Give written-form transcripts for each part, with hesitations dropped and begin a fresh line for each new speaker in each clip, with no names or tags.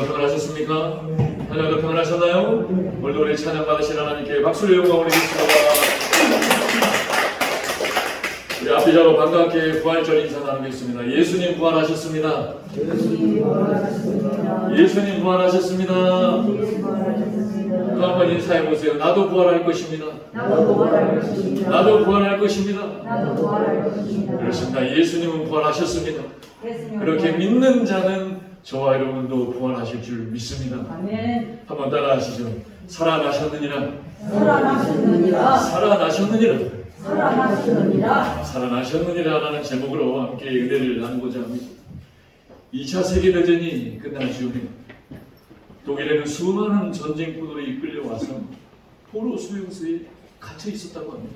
하나님도 평안하셨습니까? 하나님도 평안하셨나요? 오늘도 우리 찬양 받으신 하나님께 박수를 영광 올리겠습니다. 우리 앞뒤자로 반갑게 부활절 인사 나누겠습니다. 예수님 부활하셨습니다. 예수님 부활하셨습니다. 또 한번 인사해 보세요. 나도 부활할 것입니다. 나도 부활할 것입니다. 그렇습니다. 예수님은 부활하셨습니다. 그렇게 믿는 자는 저와 여러분도 부활하실 줄 믿습니다.
아멘.
한번 따라하시죠. 살아나셨느니라.
살아나셨느니라.
살아나셨느니라.
살아나셨느니라.
살아나셨느니라라는 제목으로 함께 은혜를 나누고자 합니다. 2차 세계대전이 끝난 즈음에 독일에는 수많은 전쟁꾼들이 끌려와서 포로 수용소에 갇혀 있었다고 합니다.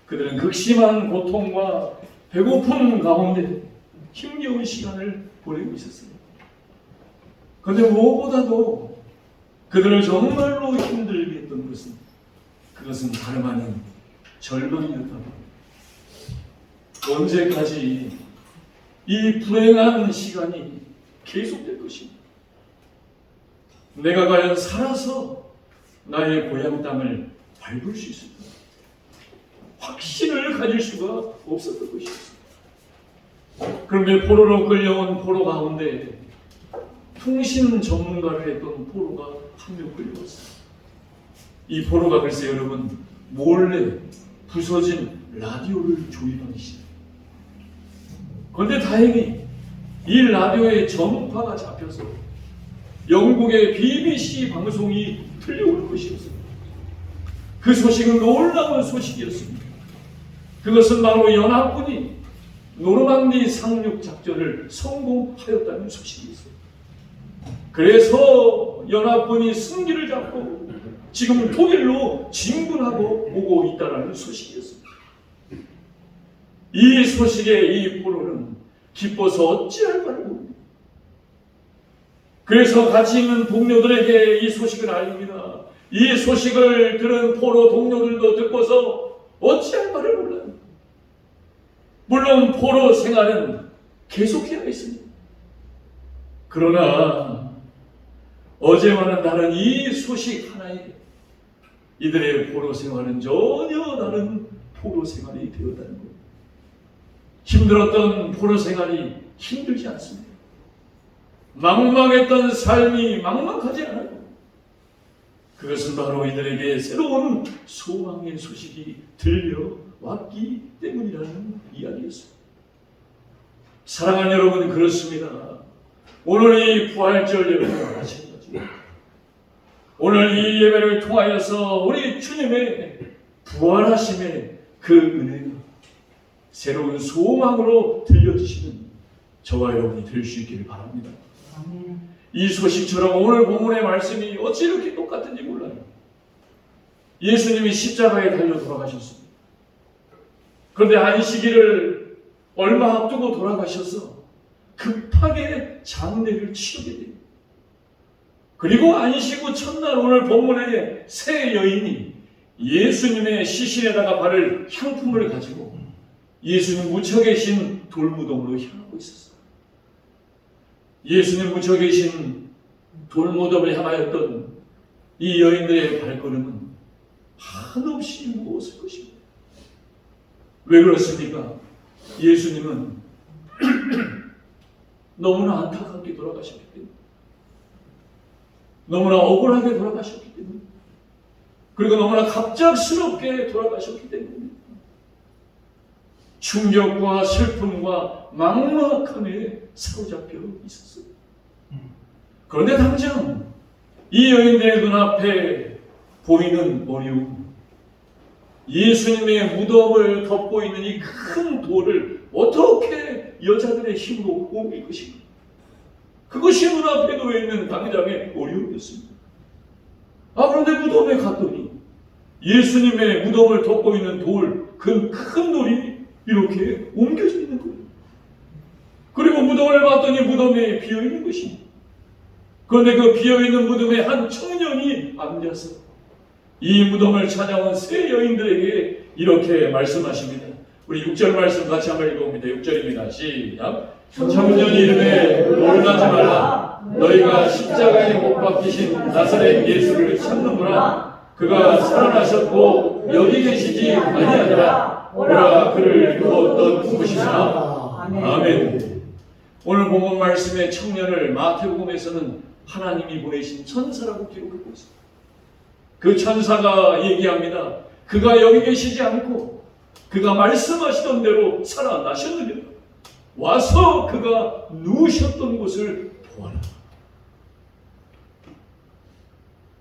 그들은 극심한 고통과 배고픔 가운데 힘겨운 시간을 보내고 있었어요. 그런데 무엇보다도 그들을 정말로 힘들게 했던 그것은 다름 아닌 절망이었다고 합니다. 언제까지 이 불행한 시간이 계속될 것인가? 내가 과연 살아서 나의 고향 땅을 밟을 수 있을까? 확신을 가질 수가 없었던 것이었습니다. 그런데 포로로 끌려온 포로 가운데 통신 전문가를 했던 포로가 한 명 끌려왔어요. 이 포로가 글쎄 여러분 몰래 부서진 라디오를 조립하기 시작해요. 그런데 다행히 이 라디오의 전파가 잡혀서 영국의 BBC 방송이 들려올 것이었습니다. 그 소식은 놀라운 소식이었습니다. 그것은 바로 연합군이 노르망디 상륙 작전을 성공하였다는 소식이었어요. 그래서 연합군이 승기를 잡고 지금 독일로 진군하고 오고 있다는 소식이었습니다. 이 소식에 이 포로는 기뻐서 어찌할 바를 모릅니다. 그래서 같이 있는 동료들에게 이 소식을 알립니다. 이 소식을 들은 포로 동료들도 듣고서 어찌할 바를 몰라요. 물론 포로 생활은 계속해야 했습니다. 그러나 어제와는 다른 이 소식 하나에 이들의 포로 생활은 전혀 다른 포로 생활이 되었다는 겁니다. 힘들었던 포로 생활이 힘들지 않습니다. 막막했던 삶이 막막하지 않아요. 그것은 바로 이들에게 새로운 소망의 소식이 들려왔기 때문이라는 이야기였습니다. 사랑하는 여러분, 그렇습니다. 오늘 이 부활절 예배가 마찬가지입니다. 오늘 이 예배를 통하여서 우리 주님의 부활하심의 그 은혜가 새로운 소망으로 들려주시는 저와 여러분이 될 수 있기를 바랍니다.
아멘.
이 소식처럼 오늘 본문의 말씀이 어찌 이렇게 똑같은지 몰라요. 예수님이 십자가에 달려 돌아가셨습니다. 그런데 안식일을 얼마 앞두고 돌아가셔서 급하게 장례를 치르게 됩니다. 그리고 안식 후 첫날 오늘 본문의 세 여인이 예수님의 시신에다가 바를 향품을 가지고 예수님 묻혀 계신 돌무덤으로 향하고 있었어요. 예수님 묻혀 계신 돌무덤을 향하였던 이 여인들의 발걸음은 한없이 무거웠을 것입니다. 왜 그렇습니까? 예수님은 너무나 안타깝게 돌아가셨기 때문에, 너무나 억울하게 돌아가셨기 때문에, 그리고 너무나 갑작스럽게 돌아가셨기 때문에 충격과 슬픔과 막막함에 사로잡혀 있었어요. 그런데 당장 이 여인들의 눈앞에 보이는 어려움, 예수님의 무덤을 덮고 있는 이 큰 돌을 어떻게 여자들의 힘으로 옮길 것인가? 그것이 눈앞에 놓여 있는 당장의 어려움이었습니다. 그런데 무덤에 갔더니 예수님의 무덤을 덮고 있는 돌, 그 큰 돌이 이렇게 옮겨져 있는 거예요. 그리고 무덤을 봤더니 무덤에 비어있는 것입니다. 그런데 그 비어있는 무덤에 한 청년이 앉아서 이 무덤을 찾아온 세 여인들에게 이렇게 말씀하십니다. 우리 6절 말씀 같이 한번 읽어봅니다. 6절입니다. 시작. 청년이 이르되 놀라지 말라. 너희가 십자가에 못 박히신 나사렛 예수를 찾는구나. 그가 살아나셨고 여기 계시지 아니하더라. 오라 그를 두었던 곳이구나. 아멘. 오늘 본문 말씀의 청년을 마태복음에서는 하나님이 보내신 천사라고 기록하고 있습니다. 그 천사가 얘기합니다. 그가 여기 계시지 않고 그가 말씀하시던 대로 살아나셨느니라. 와서 그가 누우셨던 곳을 보아라.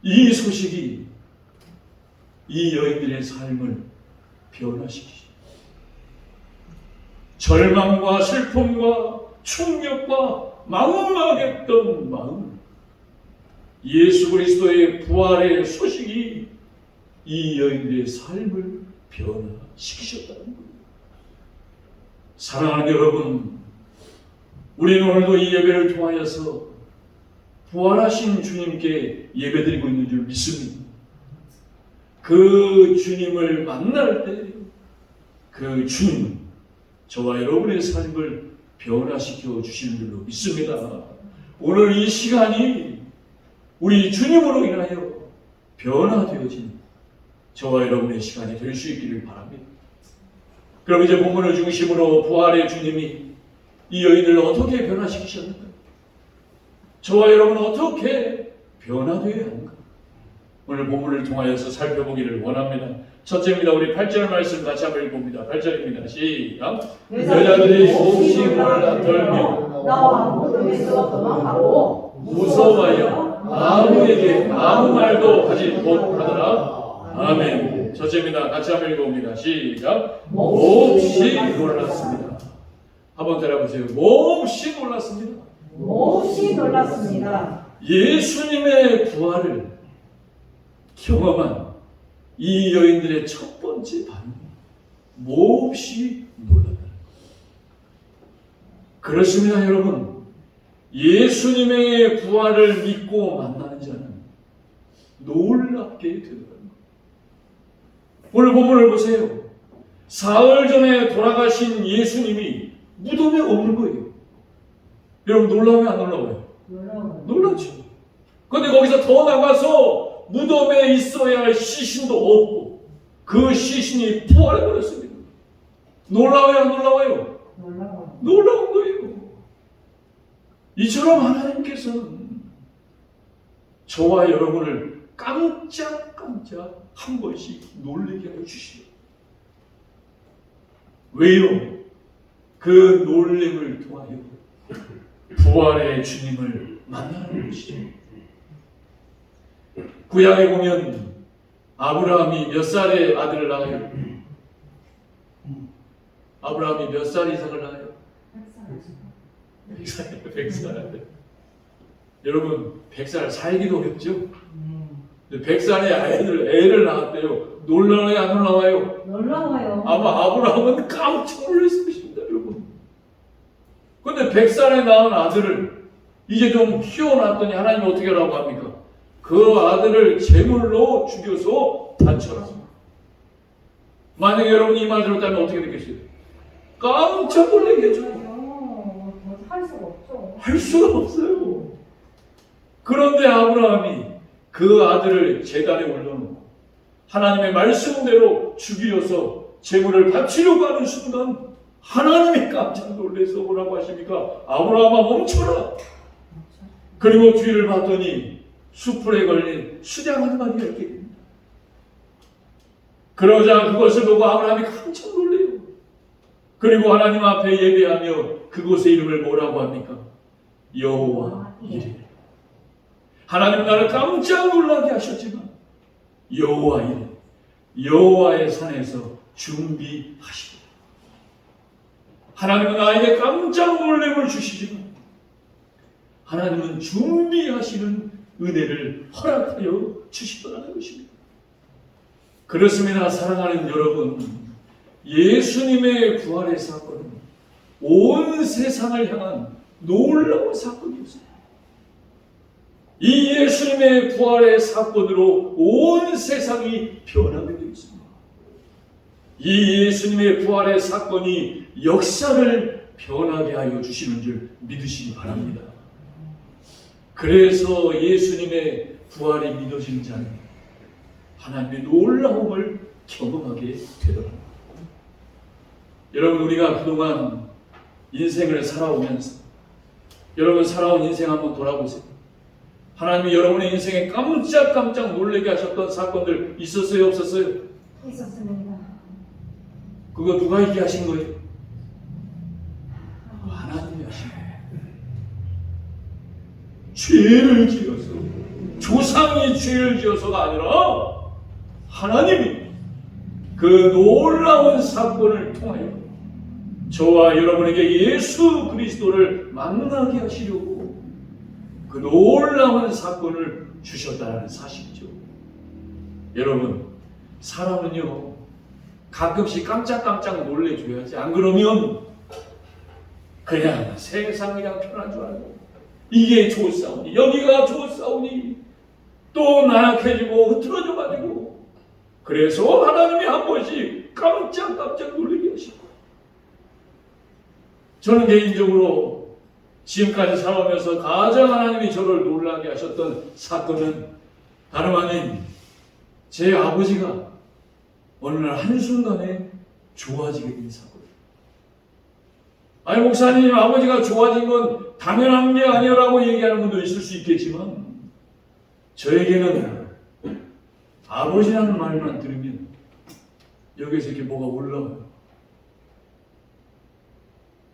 이 소식이 이 여인들의 삶을 변화시키죠. 절망과 슬픔과 충격과 막막했던 마음, 예수 그리스도의 부활의 소식이 이 여인들의 삶을 변화시키셨다는 거예요. 사랑하는 여러분, 우리는 오늘도 이 예배를 통하여서 부활하신 주님께 예배드리고 있는 줄 믿습니다. 그 주님을 만날 때 그 주님은 저와 여러분의 삶을 변화시켜 주시는 줄로 믿습니다. 오늘 이 시간이 우리 주님으로 인하여 변화되어진 저와 여러분의 시간이 될 수 있기를 바랍니다. 그럼 이제 본문을 중심으로 부활의 주님이 이 여인을 어떻게 변화시키셨는가? 저와 여러분은 어떻게 변화되어야 하는가? 오늘 본문을 통하여서 살펴보기를 원합니다. 첫째입니다. 우리 8절 말씀 같이 한번 읽어봅니다. 8절입니다. 시작. 여자들이 몹시 놀라 떨며
나와 무덤에서 도망하고
무서워하여 아무에게 아무 말도 하지 못하더라. 아멘. 첫째입니다. 같이 한번 읽어봅니다. 시작. 몹시 놀랐습니다. 한번 따라해보세요. 몹시 놀랐습니다.
몹시 놀랐습니다.
예수님의 부활을 경험한 이 여인들의 첫 번째 반응이 몹시 놀랐다는 것. 그렇습니다, 여러분. 예수님의 부활을 믿고 만나는 자는 놀랍게 되더라는 것. 오늘 본문을 보세요. 사흘 전에 돌아가신 예수님이 무덤에 없는 거예요. 여러분 놀라워요, 안 놀라워요? 놀랍죠. 그런데 거기서 더 나가서 무덤에 있어야 할 시신도 없고 그 시신이 부활해버렸습니다. 놀라워요, 안 놀라워요? 놀라운 거예요. 이처럼 하나님께서는 저와 여러분을 깜짝깜짝 한 번씩 놀라게 하여 주시오. 왜요? 그 놀림을 통하여 부활의 주님을 만나는 것이죠. 구약에 보면 아브라함이 몇 살에 아들을 낳아요? 아브라함이 몇 살 이상을 낳아요? 100살. 여러분 100살 살기도 어렵죠? 100살의 애를 낳았대요. 놀라워요, 안 놀라워요?
놀라워요.
아마 아브라함은 깜짝 놀랐을 것입니다, 여러분. 근데 100살에 낳은 아들을 이제 좀 키워놨더니 하나님이 어떻게 하라고 합니까? 그 아들을 제물로 죽여서 바쳐라. 만약에 여러분이 이 말 들었다면 어떻게 되겠어요? 깜짝 놀라겠죠.
할 수가 없죠.
할 수가 없어요. 그런데 아브라함이 그 아들을 제단에 올려놓고 하나님의 말씀대로 죽이어서 제물을 바치려고 하는 순간 하나님이 깜짝 놀라서 뭐라고 하십니까? 아브라함아 멈춰라. 그리고 뒤를 봤더니 수풀에 걸린 수장 한 마리가 있게 됩니다. 그러자 그것을 보고 아브라함이 깜짝 놀래요. 그리고 하나님 앞에 예배하며 그곳의 이름을 뭐라고 합니까? 여호와 이레. 하나님 나를 깜짝 놀라게 하셨지만 여호와 이레, 여호와의 산에서 준비하시리라. 하나님은 나에게 깜짝 놀램을 주시지만 하나님은 준비하시는 은혜를 허락하여 주시더라는 것입니다. 그렇습니다. 사랑하는 여러분, 예수님의 부활의 사건은 온 세상을 향한 놀라운 사건이었습니다. 이 예수님의 부활의 사건으로 온 세상이 변하게 되었습니다. 이 예수님의 부활의 사건이 역사를 변하게 하여 주시는 줄 믿으시기 바랍니다. 그래서 예수님의 부활이 믿어지는 자는 하나님의 놀라움을 경험하게 되더랍니다. 여러분, 우리가 그동안 인생을 살아오면서 여러분 살아온 인생 한번 돌아보세요. 하나님이 여러분의 인생에 깜짝깜짝 놀라게 하셨던 사건들 있었어요, 없었어요?
있었습니다.
그거 누가 있게 하신 거예요? 하나님이 하신 거예요. 죄를 지어서, 조상이 죄를 지어서가 아니라 하나님이 그 놀라운 사건을 통하여 저와 여러분에게 예수 그리스도를 만나게 하시려고 그 놀라운 사건을 주셨다는 사실이죠. 여러분, 사람은요 가끔씩 깜짝깜짝 놀래줘야지. 안 그러면 그냥 세상이 그냥 편한 줄 알고 이게 좋사오니 여기가 좋사오니 또 나약해지고 흐트러져가지고 그래서 하나님이 한 번씩 깜짝깜짝 놀라게 하시고, 저는 개인적으로 지금까지 살아오면서 가장 하나님이 저를 놀라게 하셨던 사건은 다름 아닌 제 아버지가 어느 날 한순간에 좋아지게 된 사건. 아니 목사님, 아버지가 좋아진 건 당연한 게 아니라고 얘기하는 분도 있을 수 있겠지만 저에게는 아버지라는 말만 들으면 여기에서 이렇게 뭐가 올라와요.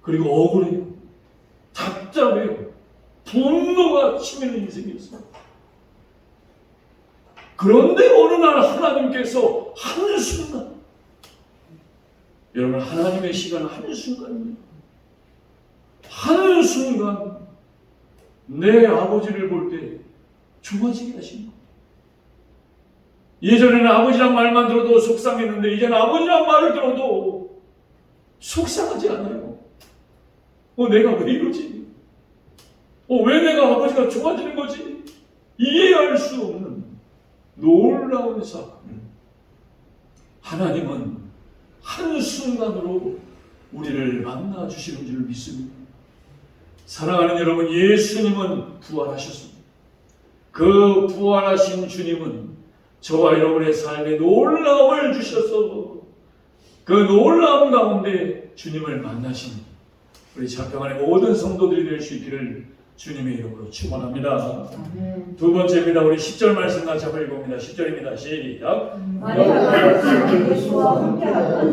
그리고 억울해요. 답답해요. 분노가 치미는 인생이었어요. 그런데 어느 날 하나님께서 한순간, 여러분 하나님의 시간은 한순간입니다. 한순간 내 아버지를 볼 때 좋아지게 하신 거예요. 예전에는 아버지란 말만 들어도 속상했는데 이제는 아버지란 말을 들어도 속상하지 않아요. 내가 왜 이러지? 왜 내가 아버지가 좋아지는 거지? 이해할 수 없는 놀라운 사건. 하나님은 한순간으로 우리를 만나 주시는 줄 믿습니다. 사랑하는 여러분, 예수님은 부활하셨습니다. 그 부활하신 주님은 저와 여러분의 삶에 놀라움을 주셔서 그 놀라움 가운데 주님을 만나신 우리 자평안의 모든 성도들이 될 수 있기를 주님의 이름으로 축원합니다. 두 번째입니다. 우리 10절 말씀 같이 한번 읽어봅니다. 10절입니다. 시작.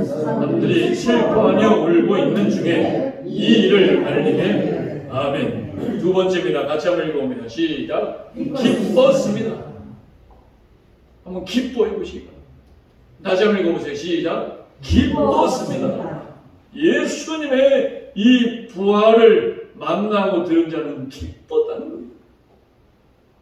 사람들이 슬퍼하며 울고 있는 중에 이 일을 알리매 아멘. 두 번째입니다. 같이 한번 읽어봅니다. 시작. 기뻤습니다. 한번 기뻐해 보시기 바랍니다. 다시 한번 읽어보세요. 시작. 기뻤습니다. 예수님의 이 부활을 만나고 들은 자는 기뻤다는 거예요.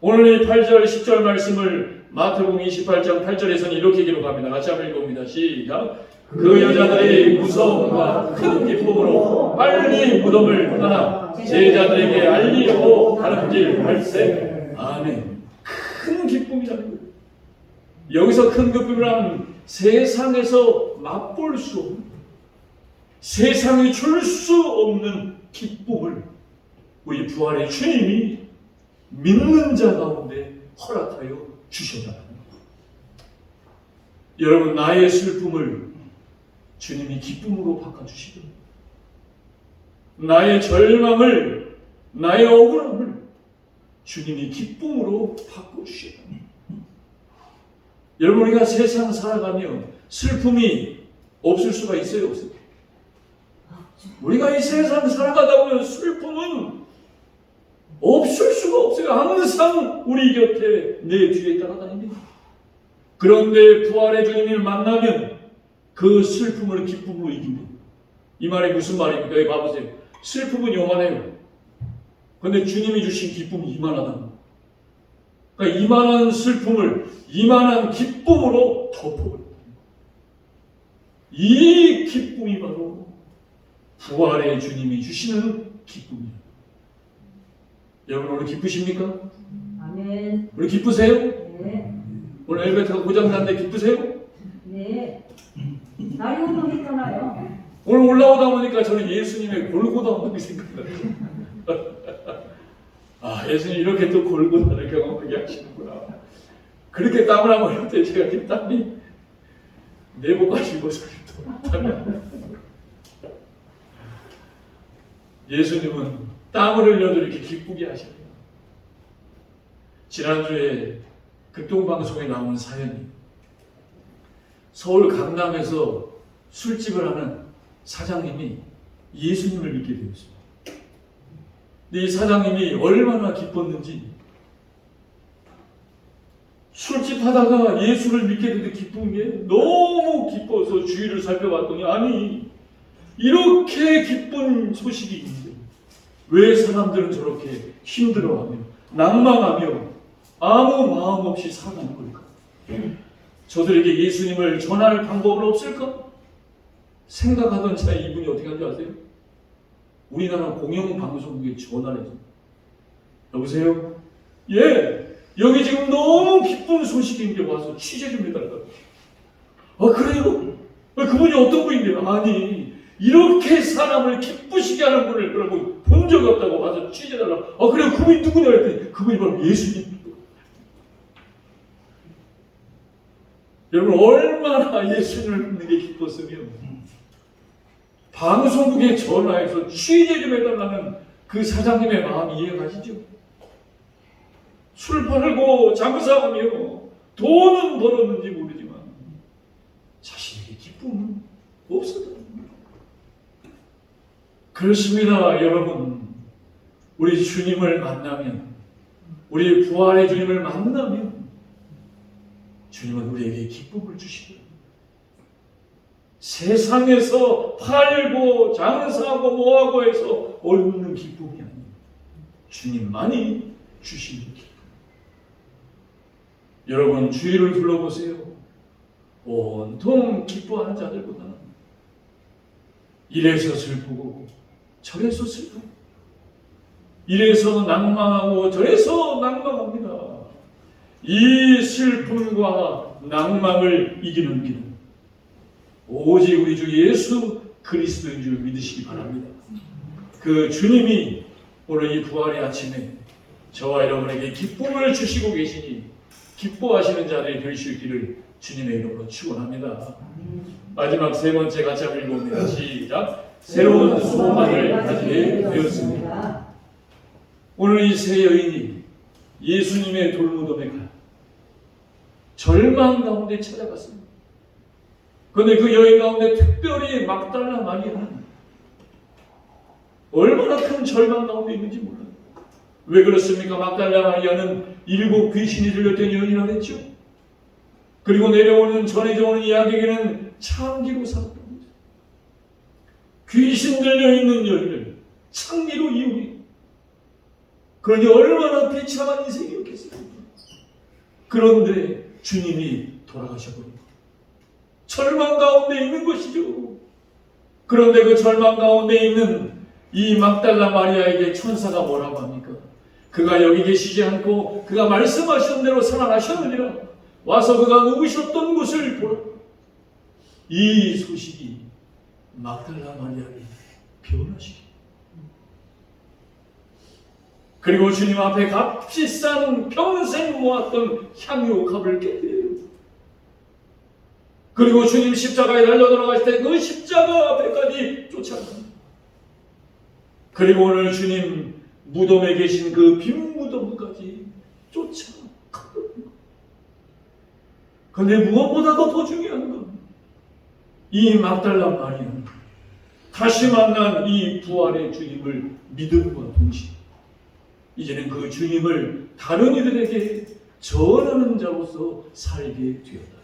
오늘 이 8절 10절 말씀을 마태복음 28장 8절에서는 이렇게 기록합니다. 같이 한번 읽어봅니다. 시작. 그 여자들이 무서움과 큰 기쁨으로 빨리 무덤을 떠나 제자들에게 알리려고 가는 길 갈새. 아멘. 큰 기쁨이라는 거예요. 여기서 큰 기쁨이란 세상에서 맛볼 수 없는, 세상이 줄 수 없는 기쁨을 우리 부활의 주님이 믿는 자 가운데 허락하여 주셨다는 겁니다. 여러분, 나의 슬픔을 주님이 기쁨으로 바꿔주시고, 나의 절망을, 나의 억울함을 주님이 기쁨으로 바꿔주시다. 여러분, 우리가 세상 살아가며 슬픔이 없을 수가 있어요, 없어요? 우리가 이 세상 살아가다 보면 슬픔은 없을 수가 없어요. 항상 우리 곁에 내 뒤에 따라다닙니다. 그런데 부활의 주님을 만나면 그 슬픔을 기쁨으로 이깁니다. 이 말이 무슨 말입니까? 여기 봐보세요. 슬픔은 요만해요. 그런데 주님이 주신 기쁨이 이만하다는 거예요. 그러니까 이만한 슬픔을 이만한 기쁨으로 덮어버립니다. 이 기쁨이 바로 부활의 주님이 주시는 기쁨이에요. 여러분, 오늘 기쁘십니까?
아멘.
오늘 기쁘세요?
네.
오늘 엘리베이터가 고장났는데 기쁘세요?
네. 날이 운동했잖아요.
오늘 올라오다 보니까 저는 예수님의 골고다 운동이 생각나요. 아, 예수님 이렇게 또 골고다를 경험하게 하시는구나. 그렇게 땀을 한번 흘릴 때 제가 이렇게 땀이 내복까지 입어서 땀이 예수님은 땀을 흘려도 이렇게 기쁘게 하셔요. 지난주에 극동방송에 나온 사연이 서울 강남에서 술집을 하는 사장님이 예수님을 믿게 되었습니다. 근데 이 사장님이 얼마나 기뻤는지 술집 하다가 예수를 믿게 되는 기쁜 게 너무 기뻐서 주위를 살펴봤더니 아니 이렇게 기쁜 소식이 있는데 왜 사람들은 저렇게 힘들어하며 낭망하며 아무 마음 없이 살아가는 걸까? 저들에게 예수님을 전할 방법은 없을까? 생각하던 차에 이분이 어떻게 하는지 아세요? 우리나라 공영방송국에 전화를 해서 여보세요? 예, 여기 지금 너무 기쁜 소식인데 와서 취재 좀 해달라고. 아 그래요? 그분이 어떤 분인데요? 아니 이렇게 사람을 기쁘시게 하는 분을 그러고 본 적이 없다고 와서 취재해달라고. 아 그래요? 그분이 누구냐 했더니 그분이 바로 예수님. 여러분 얼마나 예수님을 믿는 게 기뻤으면 방송국에 전화해서 취재 좀 해달라는 그 사장님의 마음 이해가시죠? 술 팔고 장사하며 돈은 벌었는지 모르지만 자신에게 기쁨은 없었다. 그렇습니다, 여러분. 우리 주님을 만나면, 우리 부활의 주님을 만나면 주님은 우리에게 기쁨을 주시고 세상에서 팔고 장사하고 뭐하고 해서 얻는 기쁨이 아니에요. 주님만이 주시는 기쁨. 여러분 주위를 둘러보세요. 온통 기뻐하는 자들보다는 이래서 슬프고 저래서 슬프고 이래서 낭망하고 저래서 낭망합니다. 이 슬픔과 낭망을 이기는 길은 오직 우리 주 예수 그리스도인 줄 믿으시기 바랍니다. 그 주님이 오늘 이 부활의 아침에 저와 여러분에게 기쁨을 주시고 계시니 기뻐하시는 자들이 될 수 있기를 주님의 이름으로 축원합니다. 마지막 세 번째 같이 한번 읽어봅니다. 시작. 새로운 소망을 가지게 되었습니다. 오늘 이 세 여인이 예수님의 돌무덤에 가 절망 가운데 찾아갔습니다. 그런데 그 여인 가운데 특별히 막달라 마리아는 얼마나 큰 절망 가운데 있는지 몰라요. 왜 그렇습니까? 막달라 마리아는 7 귀신이 들렸던 여인이라고 했죠. 그리고 내려오는 전해져 오는 이야기에는 창기로 살았던 거죠. 귀신 들려있는 여인을 창기로 이용해. 그러니 얼마나 비참한 인생이었겠습니까? 그런데 주님이 돌아가셔버린 것. 절망 가운데 있는 것이죠. 그런데 그 절망 가운데 있는 이 막달라 마리아에게 천사가 뭐라고 합니까? 그가 여기 계시지 않고 그가 말씀하신 대로 살아나셨느니라. 와서 그가 누우셨던 곳을 보라. 이 소식이 막달라 마리아를 변화시킵니다. 그리고 주님 앞에 값비싼 평생 모았던 향유값을 깨뜨려요. 그리고 주님 십자가에 달려 들어가실 때 그 십자가 앞에까지 쫓아갑니다. 그리고 오늘 주님 무덤에 계신 그 빈 무덤까지 쫓아갑니다. 그런데 무엇보다도 더 중요한 건 이 막달라 마리아는 다시 만난 이 부활의 주님을 믿음과 동시에 이제는 그 주님을 다른 이들에게 전하는 자로서 살게 되었다.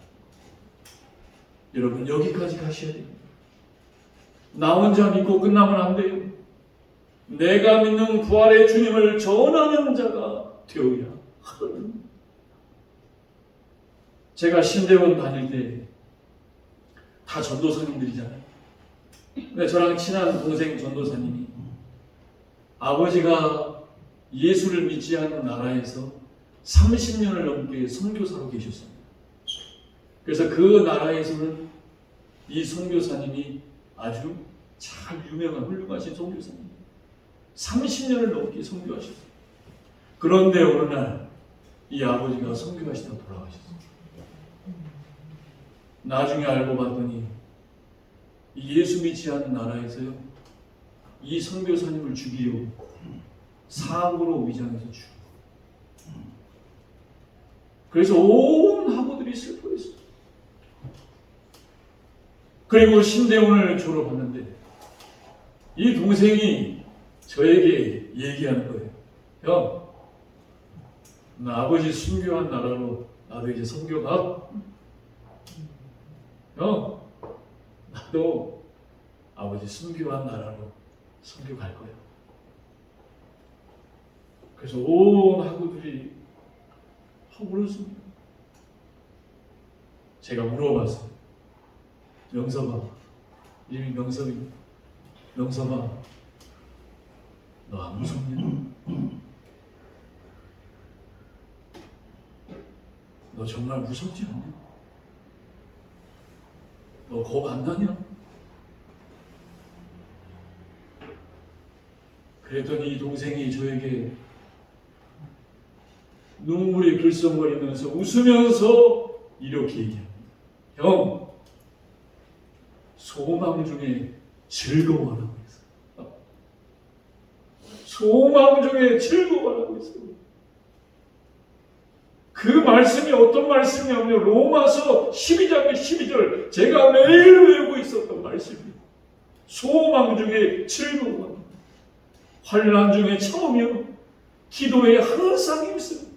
여러분 여기까지 가셔야 됩니다. 나 혼자 믿고 끝나면 안 돼요. 내가 믿는 부활의 주님을 전하는 자가 되어야 하거든요. 제가 신대원 다닐 때 다 전도사님들이잖아요. 근데 저랑 친한 동생 전도사님이 아버지가 예수를 믿지 않는 나라에서 30년을 넘게 선교사로 계셨습니다. 그래서 그 나라에서는 이 선교사님이 아주 잘 유명한 훌륭하신 선교사님 30년을 넘게 선교하셨어요. 그런데 어느 날 이 아버지가 선교하시다 돌아가셨어요. 나중에 알고 봤더니 이 예수 믿지 않는 나라에서요, 이 선교사님을 죽이려고 사고로 위장해서 죽여. 그래서 온 학우들이 슬퍼했어요. 그리고 신대원을 졸업했는데 이 동생이 저에게 얘기하는 거예요. 형, 나 아버지 순교한 나라로 나도 이제 선교 가. 형, 나도 아버지 순교한 나라로 선교 갈 거야. 그래서 온 학우들이 울었습니다. 제가 물어봤어요. 명섭아, 이름이 명섭이. 명섭아, 너 안 무섭냐? 너 정말 무섭지 않냐? 너 겁 안 나냐? 그랬더니 이 동생이 저에게 눈물이 글썽거리면서 웃으면서 이렇게 얘기합니다. 형, 소망 중에 즐거워하라고 했어. 소망 중에 즐거워하라고 했어. 그 말씀이 어떤 말씀이냐면 로마서 12장 12절 제가 매일 외우고 있었던 말씀입니다. 소망 중에 즐거워하라. 환난 중에 참으며 기도에 항상 힘쓰고.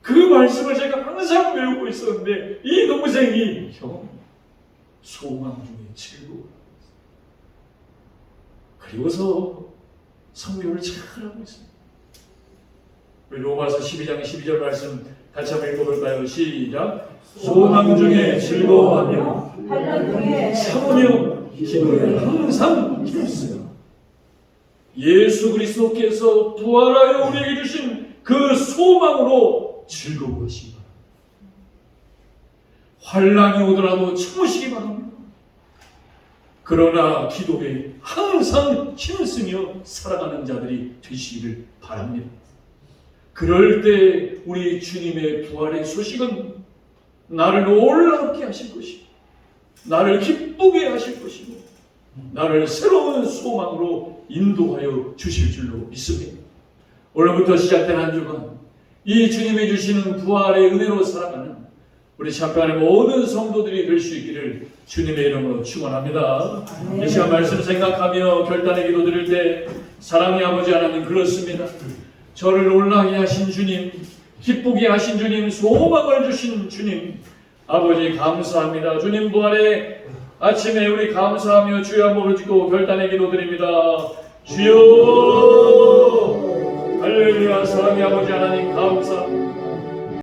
그 말씀을 제가 항상 외우고 있었는데 이 동생이 형, 소망 중에 즐거워. 그리고서 성경을 잘하고 있습니다. 우리 로마서 12장 12절 말씀 같이 한번 읽어볼까요? 시작. 소망 중에 즐거워하며
환난 중에
참으며 기도에 항상 힘쓰며. 예수 그리스도께서 부활하여 우리에게 주신 그 소망으로 즐거워하시기 바랍니다. 환난이 오더라도 참으시기 바랍니다. 그러나 기도에 항상 힘쓰며 살아가는 자들이 되시기를 바랍니다. 그럴 때 우리 주님의 부활의 소식은 나를 놀랍게 하실 것이고 나를 기쁘게 하실 것이고 나를 새로운 소망으로 인도하여 주실 줄로 믿습니다. 오늘부터 시작된 한 주간 이 주님이 주시는 부활의 은혜로 살아가는 우리 참편의 모든 성도들이 될 수 있기를 주님의 이름으로 축원합니다. 이 시간 말씀 생각하며 결단의 기도 드릴 때 사랑의 아버지 하나님, 그렇습니다. 저를 놀라게 하신 주님, 기쁘게 하신 주님, 소망을 주신 주님, 아버지 감사합니다. 주님 부활의 아침에 우리 감사하며 주여 한번 부르짖고 결단의 기도 드립니다. 주여